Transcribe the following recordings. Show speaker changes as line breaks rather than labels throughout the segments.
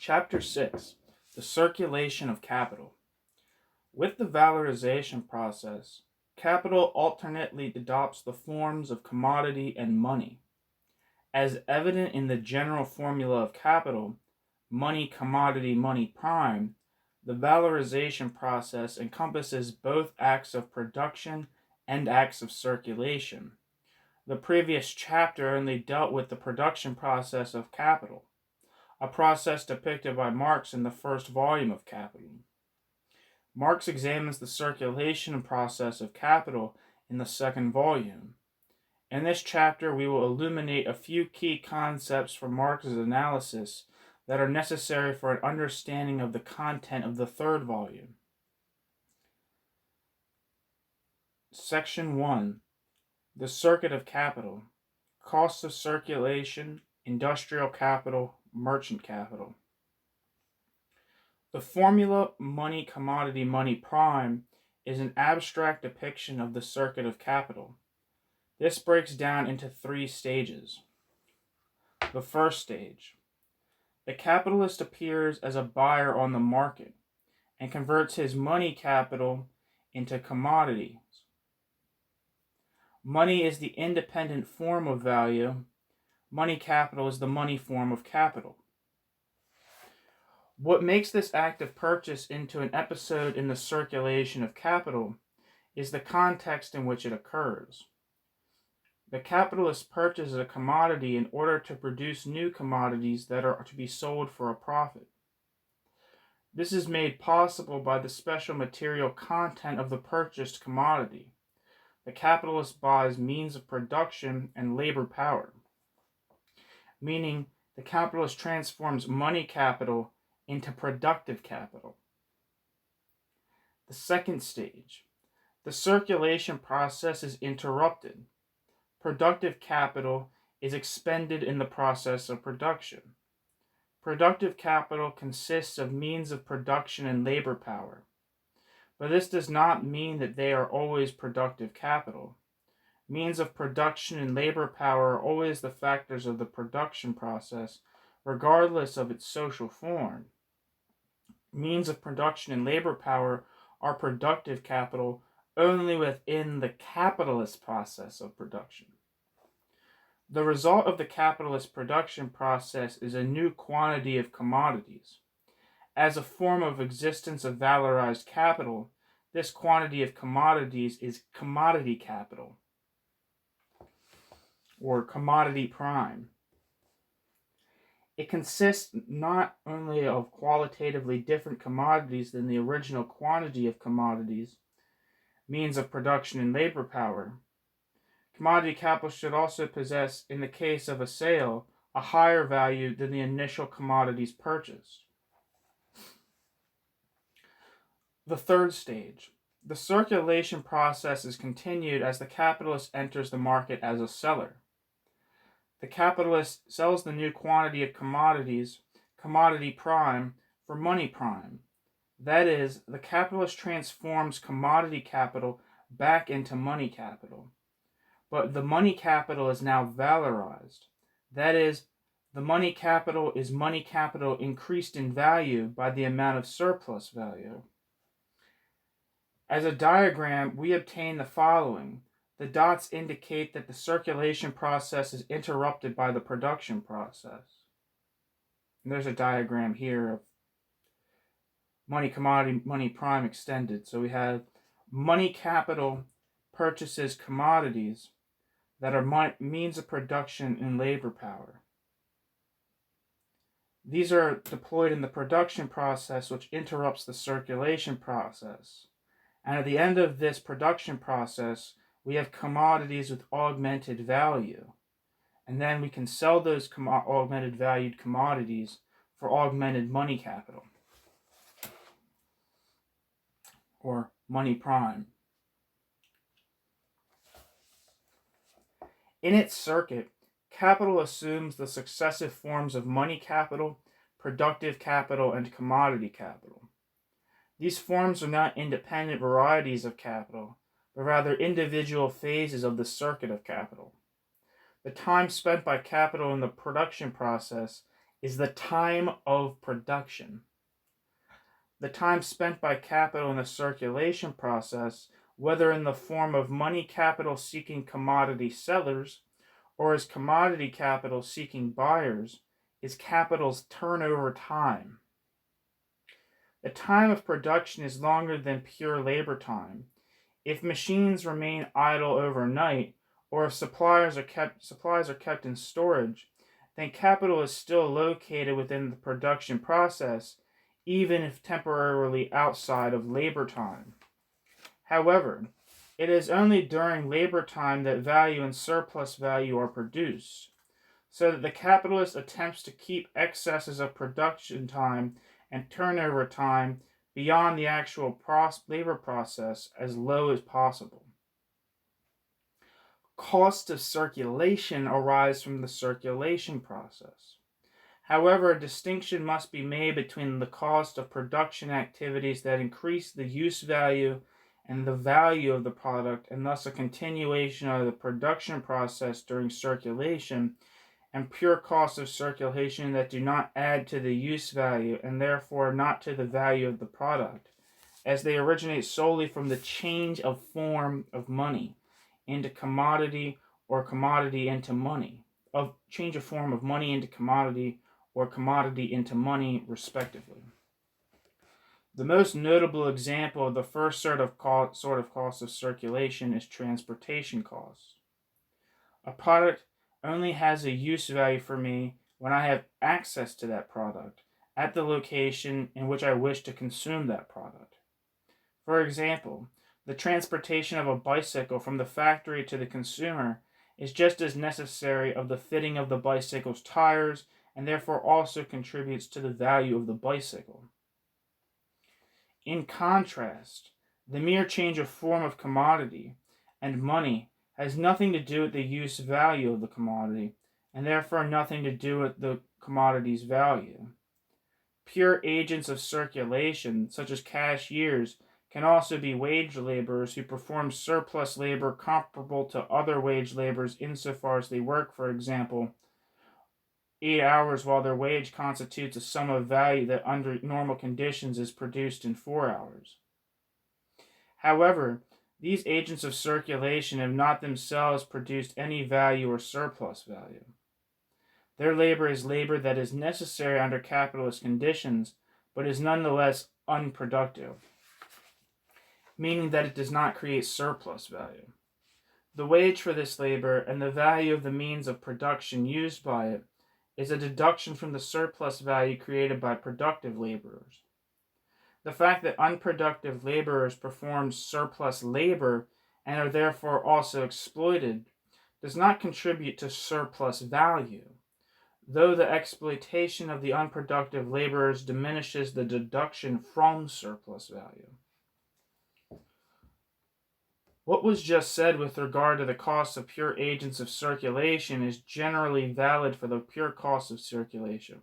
Chapter 6. The Circulation of Capital. With the valorization process, capital alternately adopts the forms of commodity and money. As evident in the general formula of capital, money commodity money prime, the valorization process encompasses both acts of production and acts of circulation. The previous chapter only dealt with the production process of capital, a process depicted by Marx in the first volume of Capital. Marx examines the circulation process of capital in the second volume. In this chapter, we will illuminate a few key concepts from Marx's analysis that are necessary for an understanding of the content of the third volume. Section 1. The Circuit of Capital. Costs of circulation, industrial capital, merchant capital. The formula money commodity money prime is an abstract depiction of the circuit of capital. This breaks down into 3 stages. The first stage. The capitalist appears as a buyer on the market and converts his money capital into commodities. Money is the independent form of value. Money capital is the money form of capital. What makes this act of purchase into an episode in the circulation of capital is the context in which it occurs. The capitalist purchases a commodity in order to produce new commodities that are to be sold for a profit. This is made possible by the special material content of the purchased commodity. The capitalist buys means of production and labor power, meaning the capitalist transforms money capital into productive capital. The second stage. The circulation process is interrupted. Productive capital is expended in the process of production. Productive capital consists of means of production and labor power. But this does not mean that they are always productive capital. Means of production and labor power are always the factors of the production process, regardless of its social form. Means of production and labor power are productive capital only within the capitalist process of production. The result of the capitalist production process is a new quantity of commodities. As a form of existence of valorized capital, this quantity of commodities is commodity capital, or commodity prime. It consists not only of qualitatively different commodities than the original quantity of commodities, means of production and labor power. Commodity capital should also possess, in the case of a sale, a higher value than the initial commodities purchased. The third stage. The circulation process is continued as the capitalist enters the market as a seller. The capitalist sells the new quantity of commodities, commodity prime, for money prime. That is, the capitalist transforms commodity capital back into money capital. But the money capital is now valorized. That is, the money capital is money capital increased in value by the amount of surplus value. As a diagram, we obtain the following. The dots indicate that the circulation process is interrupted by the production process. And there's a diagram here of money commodity, money prime extended. So we have money capital purchases commodities that are means of production and labor power. These are deployed in the production process, which interrupts the circulation process. And at the end of this production process, we have commodities with augmented value. And then we can sell those augmented valued commodities for augmented money capital, or money prime. In its circuit, capital assumes the successive forms of money capital, productive capital, and commodity capital. These forms are not independent varieties of capital, but rather individual phases of the circuit of capital. The time spent by capital in the production process is the time of production. The time spent by capital in the circulation process, whether in the form of money capital seeking commodity sellers or as commodity capital seeking buyers, is capital's turnover time. The time of production is longer than pure labor time. If machines remain idle overnight, or if supplies are kept in storage, then capital is still located within the production process, even if temporarily outside of labor time. However, it is only during labor time that value and surplus value are produced, so that the capitalist attempts to keep excesses of production time and turnover time beyond the actual labor process as low as possible. Costs of circulation arise from the circulation process. However, a distinction must be made between the cost of production activities that increase the use value and the value of the product, and thus a continuation of the production process during circulation, and pure costs of circulation that do not add to the use value and therefore not to the value of the product, as they originate solely from the change of form of money into commodity or commodity into money, of change of form of money into commodity or commodity into money, respectively. The most notable example of the first sort of cost of circulation is transportation costs. A product only has a use value for me when I have access to that product at the location in which I wish to consume that product. For example, the transportation of a bicycle from the factory to the consumer is just as necessary of the fitting of the bicycle's tires, and therefore also contributes to the value of the bicycle. In contrast, the mere change of form of commodity and money has nothing to do with the use value of the commodity, and therefore nothing to do with the commodity's value. Pure agents of circulation, such as cashiers, can also be wage laborers who perform surplus labor comparable to other wage laborers insofar as they work, for example, 8 hours while their wage constitutes a sum of value that under normal conditions is produced in 4 hours. However, these agents of circulation have not themselves produced any value or surplus value. Their labor is labor that is necessary under capitalist conditions, but is nonetheless unproductive, meaning that it does not create surplus value. The wage for this labor and the value of the means of production used by it is a deduction from the surplus value created by productive laborers. The fact that unproductive laborers perform surplus labor and are therefore also exploited does not contribute to surplus value, though the exploitation of the unproductive laborers diminishes the deduction from surplus value. What was just said with regard to the cost of pure agents of circulation is generally valid for the pure cost of circulation.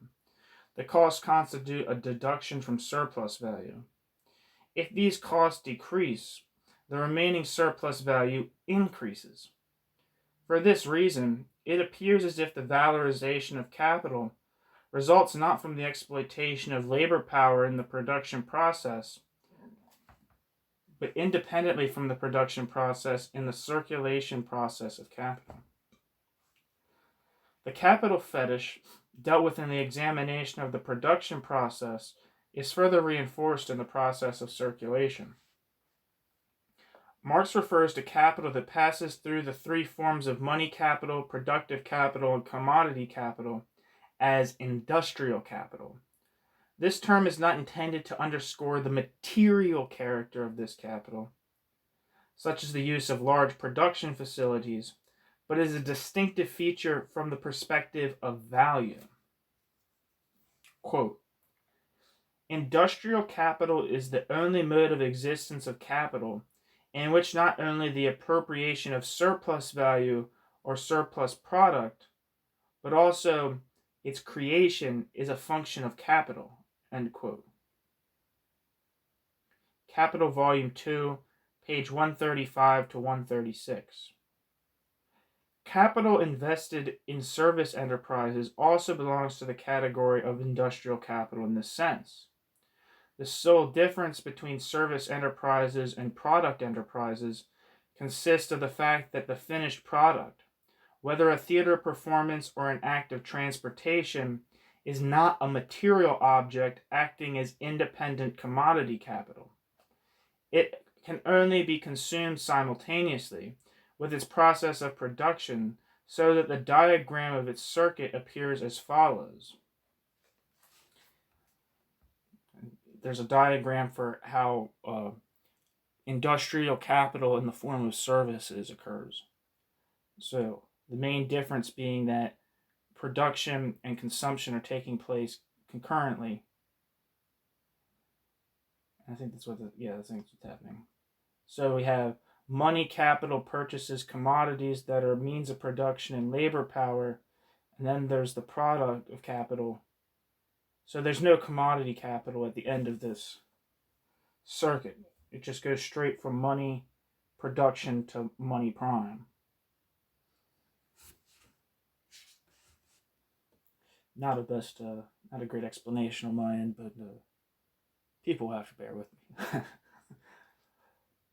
The costs constitute a deduction from surplus value. If these costs decrease, the remaining surplus value increases. For this reason, it appears as if the valorization of capital results not from the exploitation of labor power in the production process, but independently from the production process in the circulation process of capital. The capital fetish, dealt with in the examination of the production process, is further reinforced in the process of circulation. Marx refers to capital that passes through the three forms of money capital, productive capital, and commodity capital as industrial capital. This term is not intended to underscore the material character of this capital, such as the use of large production facilities, but is a distinctive feature from the perspective of value. Quote, industrial capital is the only mode of existence of capital in which not only the appropriation of surplus value or surplus product, but also its creation is a function of capital. End quote. Capital Volume 2, page 135 to 136. Capital invested in service enterprises also belongs to the category of industrial capital in this sense. The sole difference between service enterprises and product enterprises consists of the fact that the finished product, whether a theater performance or an act of transportation, is not a material object acting as independent commodity capital. It can only be consumed simultaneously with its process of production, so that the diagram of its circuit appears as follows. There's a diagram for how industrial capital in the form of services occurs. So the main difference being that production and consumption are taking place concurrently. I think that's what's happening. So we have money capital purchases commodities that are means of production and labor power, and then there's the product of capital. So there's no commodity capital at the end of this circuit. It just goes straight from money production to money prime. Not a great explanation on my end, but people have to bear with me.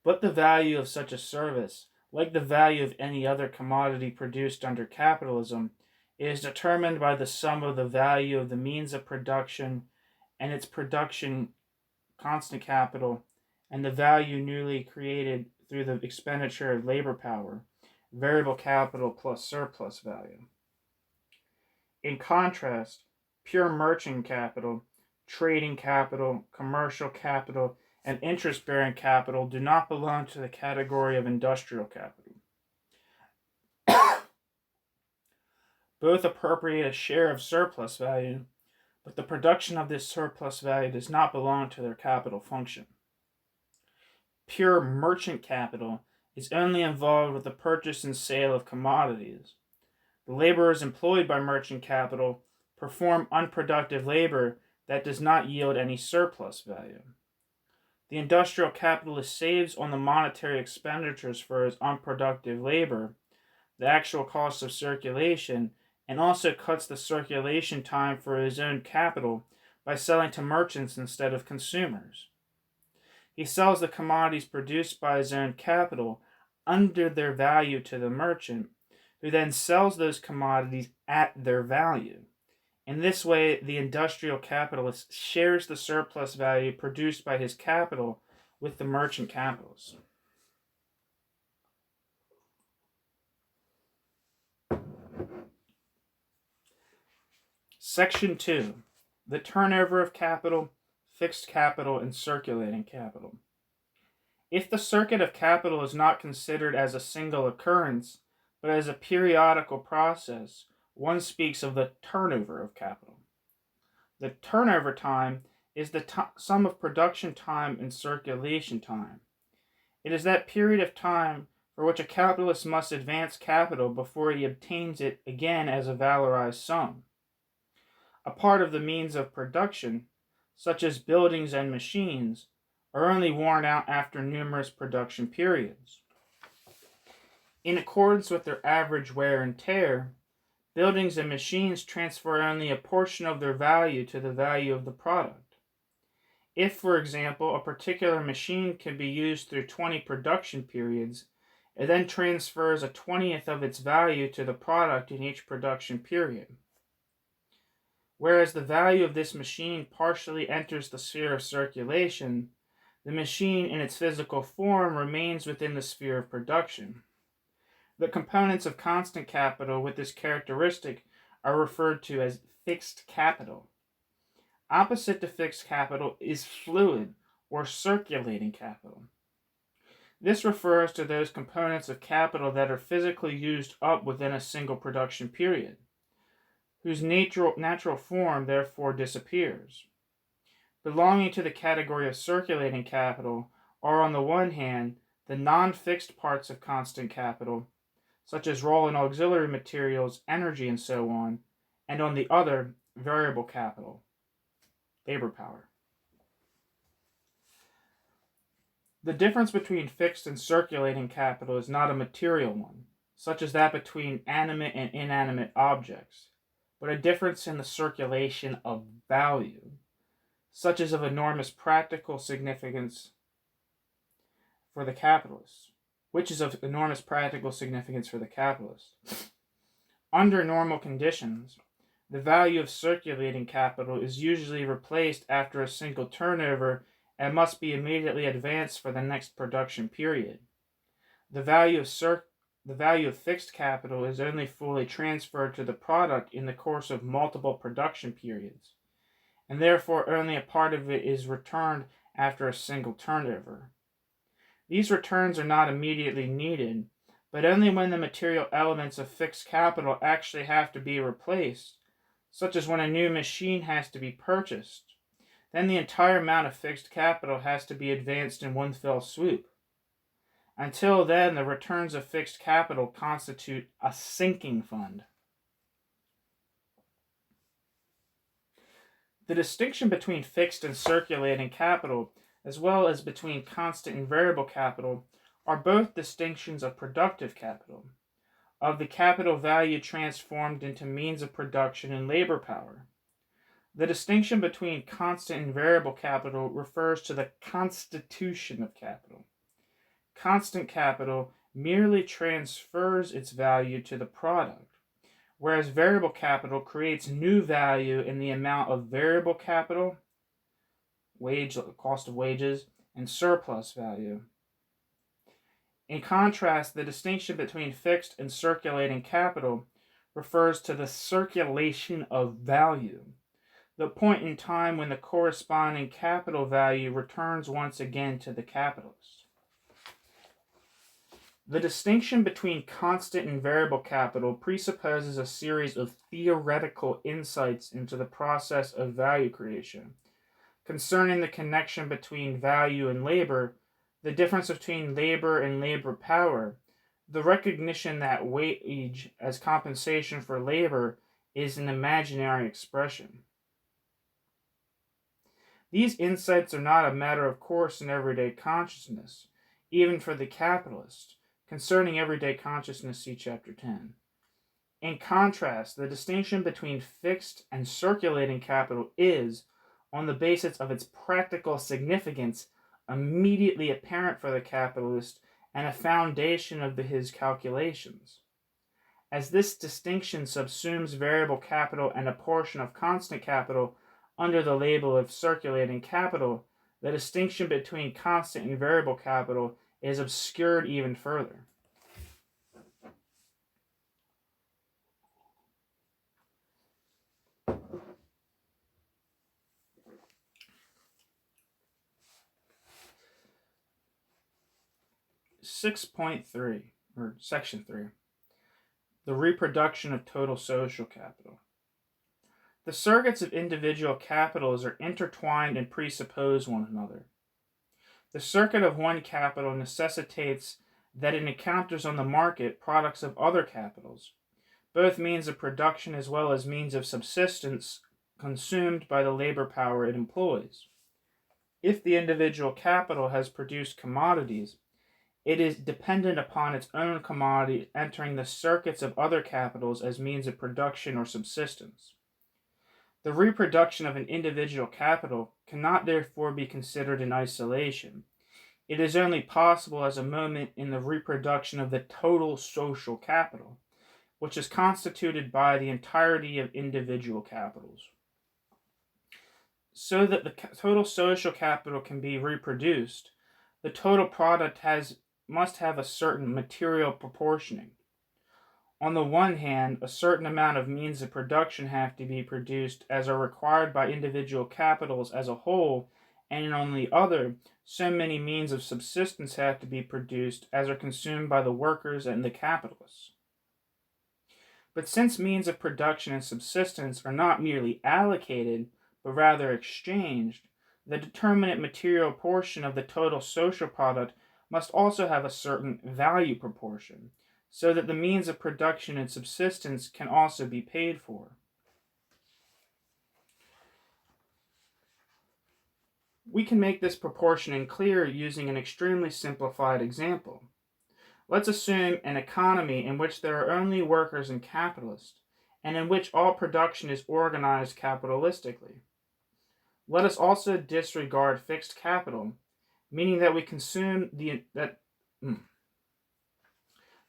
But the value of such a service, like the value of any other commodity produced under capitalism, is determined by the sum of the value of the means of production and its production constant capital, and the value newly created through the expenditure of labor power, variable capital plus surplus value. In contrast, pure merchant capital, trading capital, commercial capital, and interest-bearing capital do not belong to the category of industrial capital. Both appropriate a share of surplus value, but the production of this surplus value does not belong to their capital function. Pure merchant capital is only involved with the purchase and sale of commodities. The laborers employed by merchant capital perform unproductive labor that does not yield any surplus value. The industrial capitalist saves on the monetary expenditures for his unproductive labor, the actual cost of circulation, and also cuts the circulation time for his own capital by selling to merchants instead of consumers. He sells the commodities produced by his own capital under their value to the merchant, who then sells those commodities at their value. In this way, the industrial capitalist shares the surplus value produced by his capital with the merchant capitalist. Section 2. The turnover of capital, fixed capital, and circulating capital. If the circuit of capital is not considered as a single occurrence, but as a periodical process, one speaks of the turnover of capital. The turnover time is the sum of production time and circulation time. It is that period of time for which a capitalist must advance capital before he obtains it again as a valorized sum. A part of the means of production, such as buildings and machines, are only worn out after numerous production periods. In accordance with their average wear and tear, buildings and machines transfer only a portion of their value to the value of the product. If, for example, a particular machine can be used through 20 production periods, it then transfers a 20th of its value to the product in each production period. Whereas the value of this machine partially enters the sphere of circulation, the machine in its physical form remains within the sphere of production. The components of constant capital with this characteristic are referred to as fixed capital. Opposite to fixed capital is fluid or circulating capital. This refers to those components of capital that are physically used up within a single production period, whose natural form therefore disappears. Belonging to the category of circulating capital are, on the one hand, the non-fixed parts of constant capital, such as raw and auxiliary materials, energy, and so on, and on the other, variable capital, labor power. The difference between fixed and circulating capital is not a material one, such as that between animate and inanimate objects, but a difference in the circulation of value, such as of enormous practical significance for the capitalist, which is of enormous practical significance for the capitalist. Under normal conditions, the value of circulating capital is usually replaced after a single turnover and must be immediately advanced for the next production period. The value of fixed capital is only fully transferred to the product in the course of multiple production periods, and therefore only a part of it is returned after a single turnover. These returns are not immediately needed, but only when the material elements of fixed capital actually have to be replaced, such as when a new machine has to be purchased. Then the entire amount of fixed capital has to be advanced in one fell swoop. Until then, the returns of fixed capital constitute a sinking fund. The distinction between fixed and circulating capital, as well as between constant and variable capital, are both distinctions of productive capital, of the capital value transformed into means of production and labor power. The distinction between constant and variable capital refers to the constitution of capital. Constant capital merely transfers its value to the product, whereas variable capital creates new value in the amount of variable capital, cost of wages, and surplus value. In contrast, the distinction between fixed and circulating capital refers to the circulation of value, the point in time when the corresponding capital value returns once again to the capitalist. The distinction between constant and variable capital presupposes a series of theoretical insights into the process of value creation, concerning the connection between value and labor, the difference between labor and labor power, the recognition that wage as compensation for labor is an imaginary expression. These insights are not a matter of course in everyday consciousness, even for the capitalist. Concerning everyday consciousness, see Chapter 10. In contrast, the distinction between fixed and circulating capital is, on the basis of its practical significance, immediately apparent for the capitalist and a foundation of his calculations. As this distinction subsumes variable capital and a portion of constant capital under the label of circulating capital, the distinction between constant and variable capital is obscured even further. Section 3, the reproduction of total social capital. The circuits of individual capitals are intertwined and presuppose one another. The circuit of one capital necessitates that it encounters on the market products of other capitals, both means of production as well as means of subsistence consumed by the labor power it employs. If the individual capital has produced commodities, it is dependent upon its own commodity entering the circuits of other capitals as means of production or subsistence. The reproduction of an individual capital cannot therefore be considered in isolation. It is only possible as a moment in the reproduction of the total social capital, which is constituted by the entirety of individual capitals. So that the total social capital can be reproduced, the total product must have a certain material proportioning. On the one hand, a certain amount of means of production have to be produced as are required by individual capitals as a whole, and on the other, so many means of subsistence have to be produced as are consumed by the workers and the capitalists. But since means of production and subsistence are not merely allocated, but rather exchanged, the determinate material portion of the total social product must also have a certain value proportion, so that the means of production and subsistence can also be paid for. We can make this proportioning clear using an extremely simplified example. Let's assume an economy in which there are only workers and capitalists, and in which all production is organized capitalistically. Let us also disregard fixed capital, meaning that we consume the that.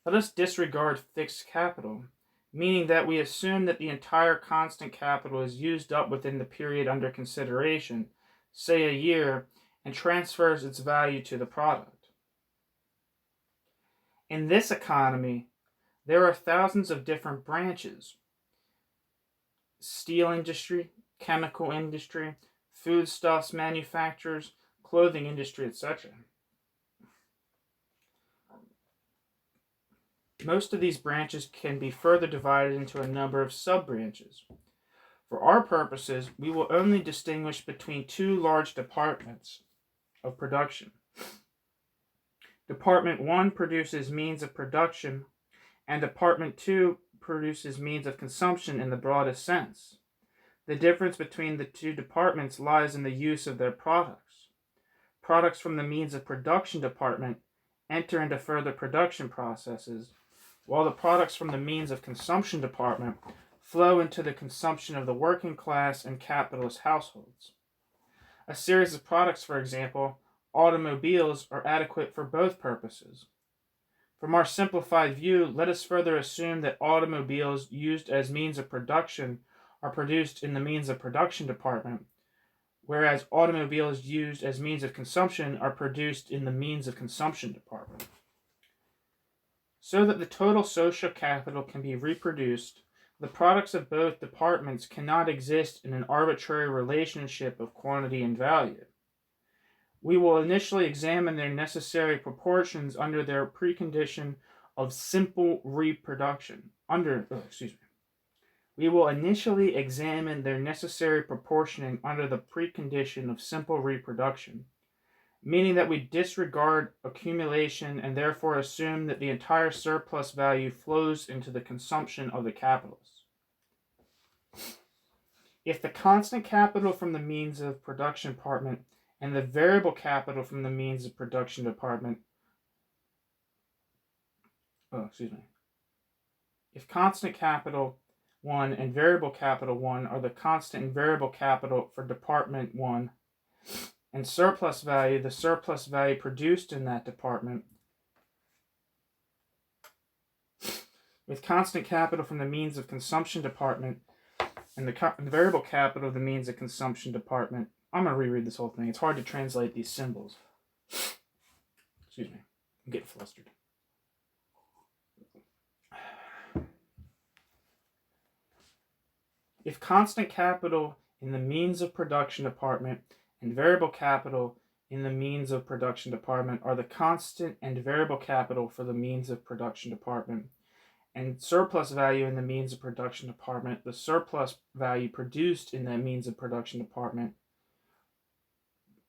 Let us disregard fixed capital, meaning that we assume that the entire constant capital is used up within the period under consideration, say a year, and transfers its value to the product. In this economy, there are thousands of different branches: steel industry, chemical industry, foodstuffs manufacturers, clothing industry, etc. Most of these branches can be further divided into a number of sub-branches. For our purposes, we will only distinguish between two large departments of production. Department 1 produces means of production, and Department 2 produces means of consumption in the broadest sense. The difference between the two departments lies in the use of their products. Products from the means of production department enter into further production processes, while the products from the means of consumption department flow into the consumption of the working class and capitalist households. A series of products, for example, automobiles, are adequate for both purposes. From our simplified view, let us further assume that automobiles used as means of production are produced in the means of production department, whereas automobiles used as means of consumption are produced in the means of consumption department. So that the total social capital can be reproduced, the products of both departments cannot exist in an arbitrary relationship of quantity and value. We will initially examine their necessary proportions under their precondition of simple reproduction. We will initially examine their necessary proportioning under the precondition of simple reproduction, meaning that we disregard accumulation and therefore assume that the entire surplus value flows into the consumption of the capitalists. If the constant capital from the means of production department and the variable capital from the means of production department if constant capital 1 and variable capital 1 are the constant and variable capital for department 1, and surplus value, the surplus value produced in that department, with constant capital from the means of consumption department and the variable capital of the means of consumption department. I'm going to reread this whole thing. It's hard to translate these symbols. Excuse me. I'm getting flustered. If constant capital in the means of production department and variable capital in the means of production department are the constant and variable capital for the means of production department, and surplus value in the means of production department, the surplus value produced in the means of production department,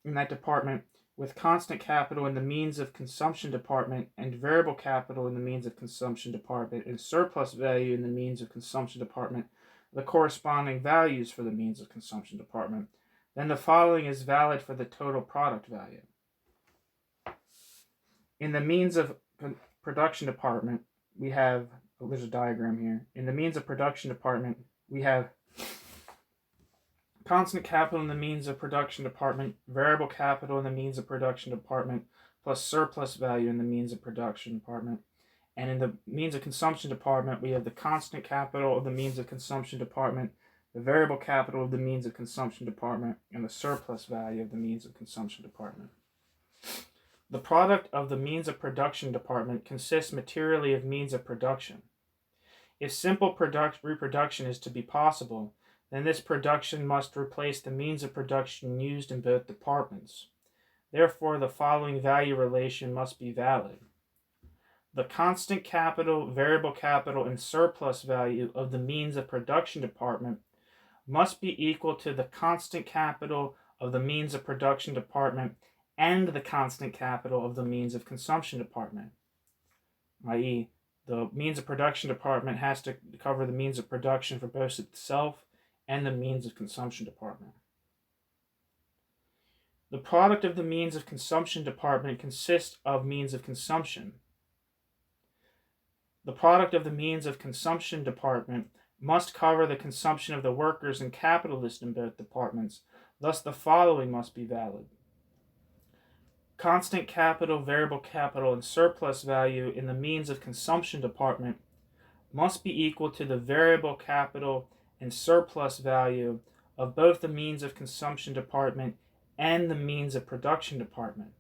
in that department, with constant capital in the means of consumption department and variable capital in the means of consumption department and surplus value in the means of consumption department, the corresponding values for the means of consumption department, then the following is valid for the total product value. In the means of production department, we have, there's a diagram here. In the means of production department, we have constant capital in the means of production department, variable capital in the means of production department, plus surplus value in the means of production department. And in the means of consumption department, we have the constant capital of the means of consumption department, the variable capital of the means of consumption department, and the surplus value of the means of consumption department. The product of the means of production department consists materially of means of production. If simple reproduction is to be possible, then this production must replace the means of production used in both departments. Therefore, the following value relation must be valid. The constant capital, variable capital, and surplus value of the means of production department must be equal to the constant capital of the means of production department and the constant capital of the means of consumption department, i.e., the means of production department has to cover the means of production for both itself and the means of consumption department. The product of the means of consumption department consists of means of consumption. The product of the means of consumption department must cover the consumption of the workers and capitalists in both departments. Thus, the following must be valid. Constant capital, variable capital, and surplus value in the means of consumption department must be equal to the variable capital and surplus value of both the means of consumption department and the means of production department.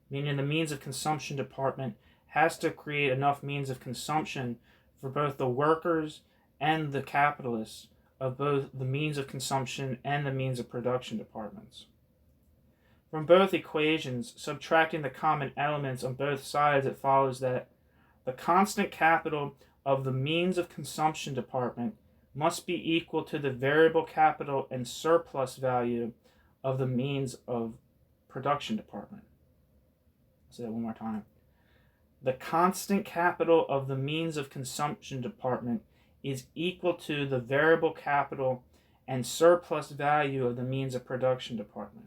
Meaning the means of consumption department has to create enough means of consumption for both the workers and the capitalists of both the means of consumption and the means of production departments. From both equations, subtracting the common elements on both sides, it follows that the constant capital of the means of consumption department must be equal to the variable capital and surplus value of the means of production department. I'll say that one more time. The constant capital of the means of consumption department is equal to the variable capital and surplus value of the means of production department.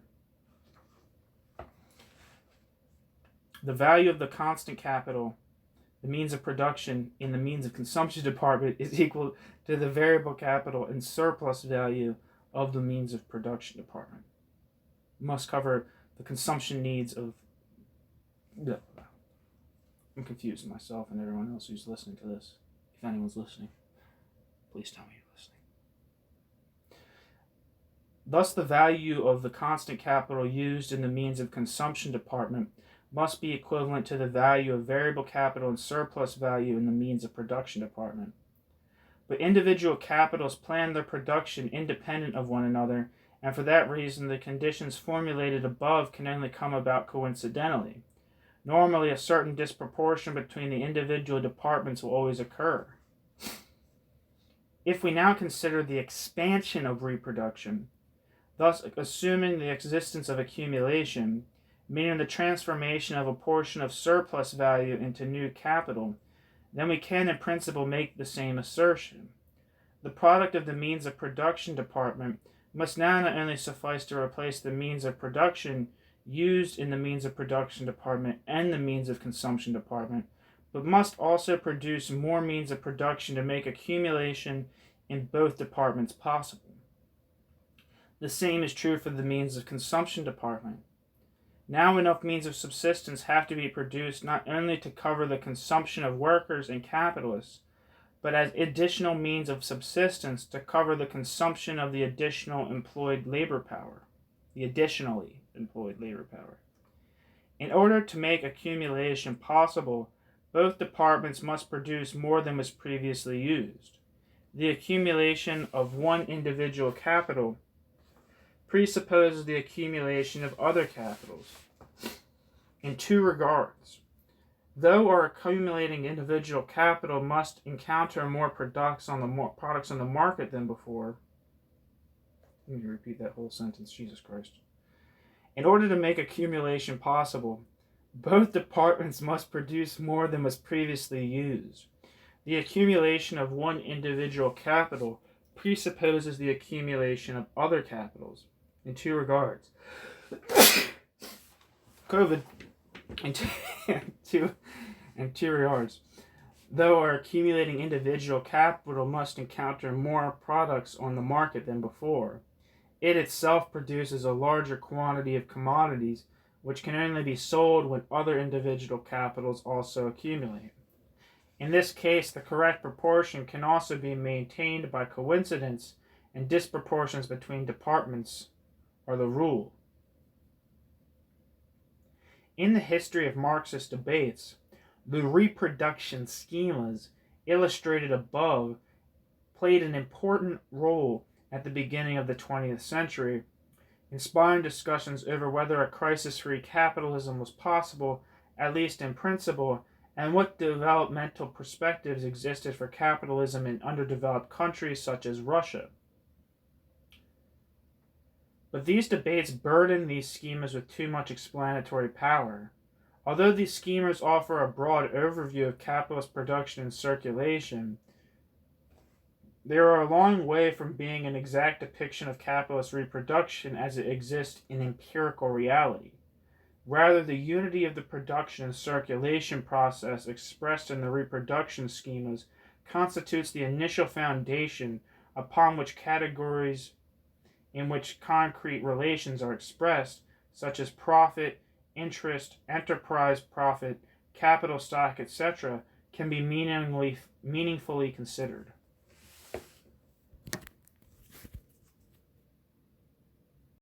The value of the constant capital, the means of production in the means of consumption department, is equal to the variable capital and surplus value of the means of production department. It must cover the consumption needs of... I'm confusing myself and everyone else who's listening to this. If anyone's listening, please tell me you're listening. Thus, the value of the constant capital used in the means of consumption department must be equivalent to the value of variable capital and surplus value in the means of production department. But individual capitals plan their production independent of one another, and for that reason the conditions formulated above can only come about coincidentally. Normally, a certain disproportion between the individual departments will always occur. If we now consider the expansion of reproduction, thus assuming the existence of accumulation, meaning the transformation of a portion of surplus value into new capital, then we can in principle make the same assertion. The product of the means of production department must now not only suffice to replace the means of production used in the means of production department and the means of consumption department, but must also produce more means of production to make accumulation in both departments possible. The same is true for the means of consumption department. Now enough means of subsistence have to be produced not only to cover the consumption of workers and capitalists, but as additional means of subsistence to cover the consumption of the additional employed labor power, the additionally employed labor power. In order to make accumulation possible, both departments must produce more than was previously used. The accumulation of one individual capital presupposes the accumulation of other capitals in two regards. Though our accumulating individual capital must encounter more products on the market than before. Let me repeat that whole sentence, Jesus Christ. In order to make accumulation possible, both departments must produce more than was previously used. The accumulation of one individual capital presupposes the accumulation of other capitals in two regards. COVID in two regards. Though our accumulating individual capital must encounter more products on the market than before, it itself produces a larger quantity of commodities which can only be sold when other individual capitals also accumulate. In this case, the correct proportion can also be maintained by coincidence, and disproportions between departments are the rule. In the history of Marxist debates, the reproduction schemas illustrated above played an important role at the beginning of the 20th century, inspiring discussions over whether a crisis-free capitalism was possible, at least in principle, and what developmental perspectives existed for capitalism in underdeveloped countries such as Russia. But these debates burden these schemas with too much explanatory power. Although these schemas offer a broad overview of capitalist production and circulation, they are a long way from being an exact depiction of capitalist reproduction as it exists in empirical reality. Rather, the unity of the production and circulation process expressed in the reproduction schemas constitutes the initial foundation upon which categories in which concrete relations are expressed, such as profit, interest, enterprise profit, capital stock, etc., can be meaningfully considered.